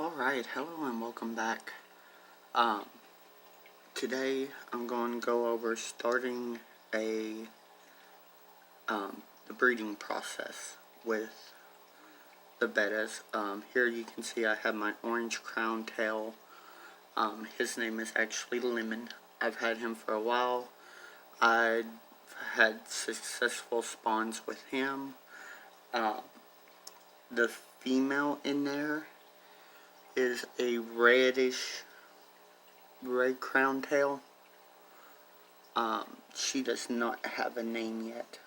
Alright, hello and welcome back. Um, Today I'm going to go over starting the breeding process with the bettas. Here you can see I have my orange crown tail. His name is actually Lemon. I've had him for a while. I've had successful spawns with him. The female in there is a reddish red crown tail. She does not have a name yet.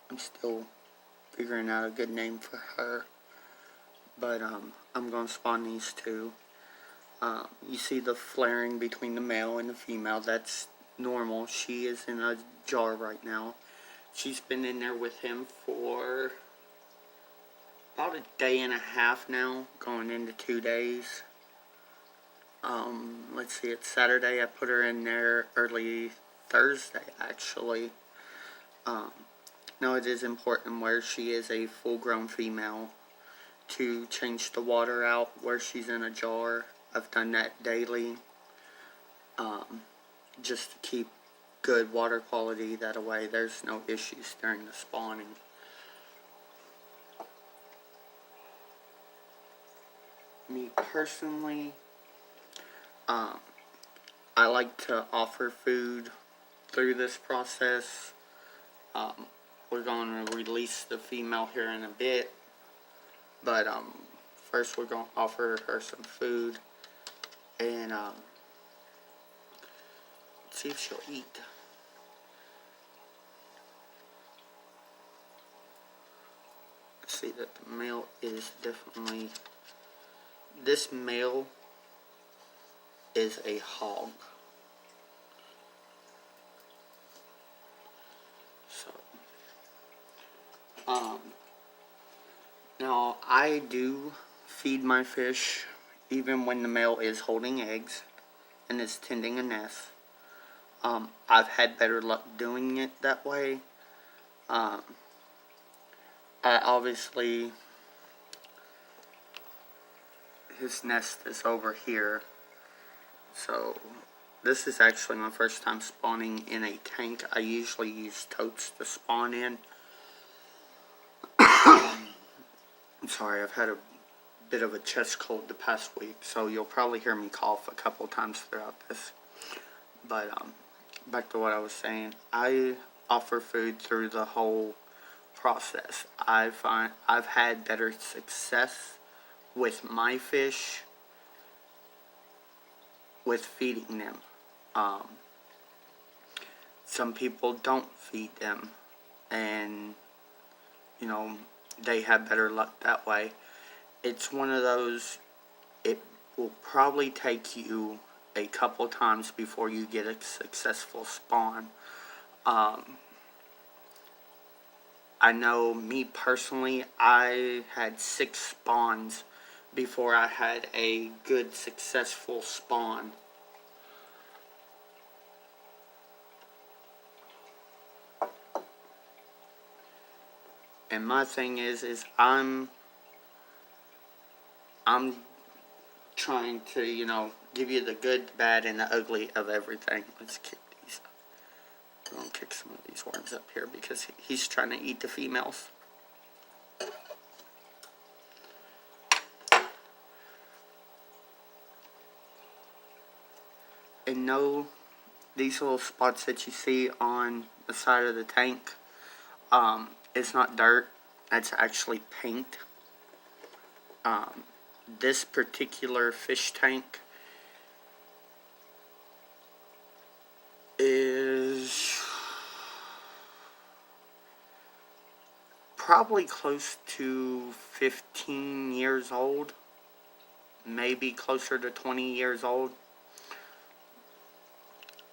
I'm still figuring out a good name for her. But I'm going to spawn these two. You see the flaring between the male and the female. That's normal. She is in a jar right now. She's been in there with him for about a day and a half now, going into 2 days. Let's see, it's Saturday. I put her in there early Thursday, actually. Now it is important where she is a full-grown female to change the water out where she's in a jar. I've done that daily, just to keep good water quality. That way there's no issues during the spawning. Me personally, I like to offer food through this process. We're going to release the female here in a bit, but first we're going to offer her some food and see if she'll eat. See that the male is definitely, this male is a hog. So, now I do feed my fish even when the male is holding eggs and is tending a nest. I've had better luck doing it that way. I obviously, his nest is over here. So this is actually my first time spawning in a tank. I usually use totes to spawn in. I'm sorry, I've had a bit of a chest cold the past week, so you'll probably hear me cough a couple times throughout this. But back to what I was saying, I offer food through the whole process. I find I've had better success with my fish with feeding them. Some people don't feed them, and you know, they have better luck that way. It's one of those, it will probably take you a couple times before you get a successful spawn. I know me personally, I had 6 spawns before I had a good successful spawn. And my thing is I'm trying to, you know, give you the good, the bad, and the ugly of everything. Let's kick these. I'm gonna kick some of these worms up here because he's trying to eat the females. And no, these little spots that you see on the side of the tank, it's not dirt, that's actually paint. This particular fish tank is probably close to 15 years old, maybe closer to 20 years old.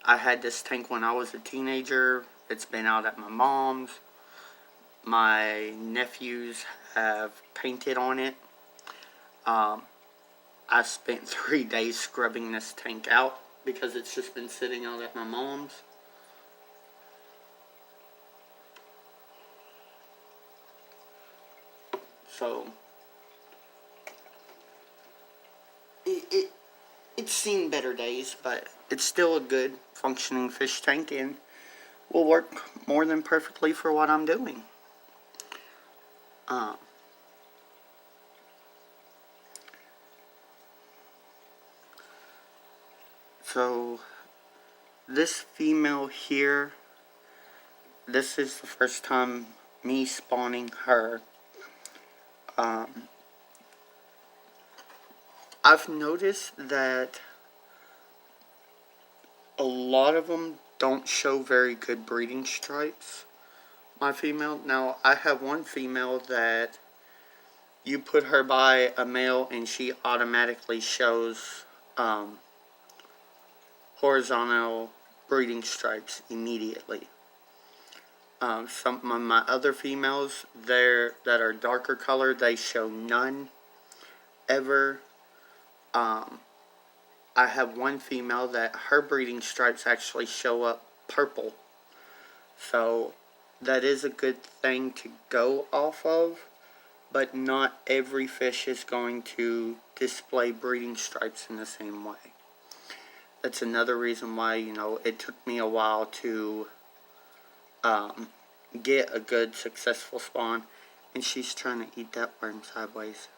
I had this tank when I was a teenager. It's been out at my mom's. My nephews have painted on it. I spent 3 days scrubbing this tank out because it's just been sitting out at my mom's. So it's seen better days, but it's still a good functioning fish tank and will work more than perfectly for what I'm doing. So this female here, this is the first time me spawning her. I've noticed that a lot of them don't show very good breeding stripes. My female, now I have one female that you put her by a male and she automatically shows horizontal breeding stripes immediately. Some of my other females there that are darker colored, they show none ever. I have one female that her breeding stripes actually show up purple. So that is a good thing to go off of, but not every fish is going to display breeding stripes in the same way. That's another reason why, it took me a while to get a good successful spawn. And she's trying to eat that worm sideways.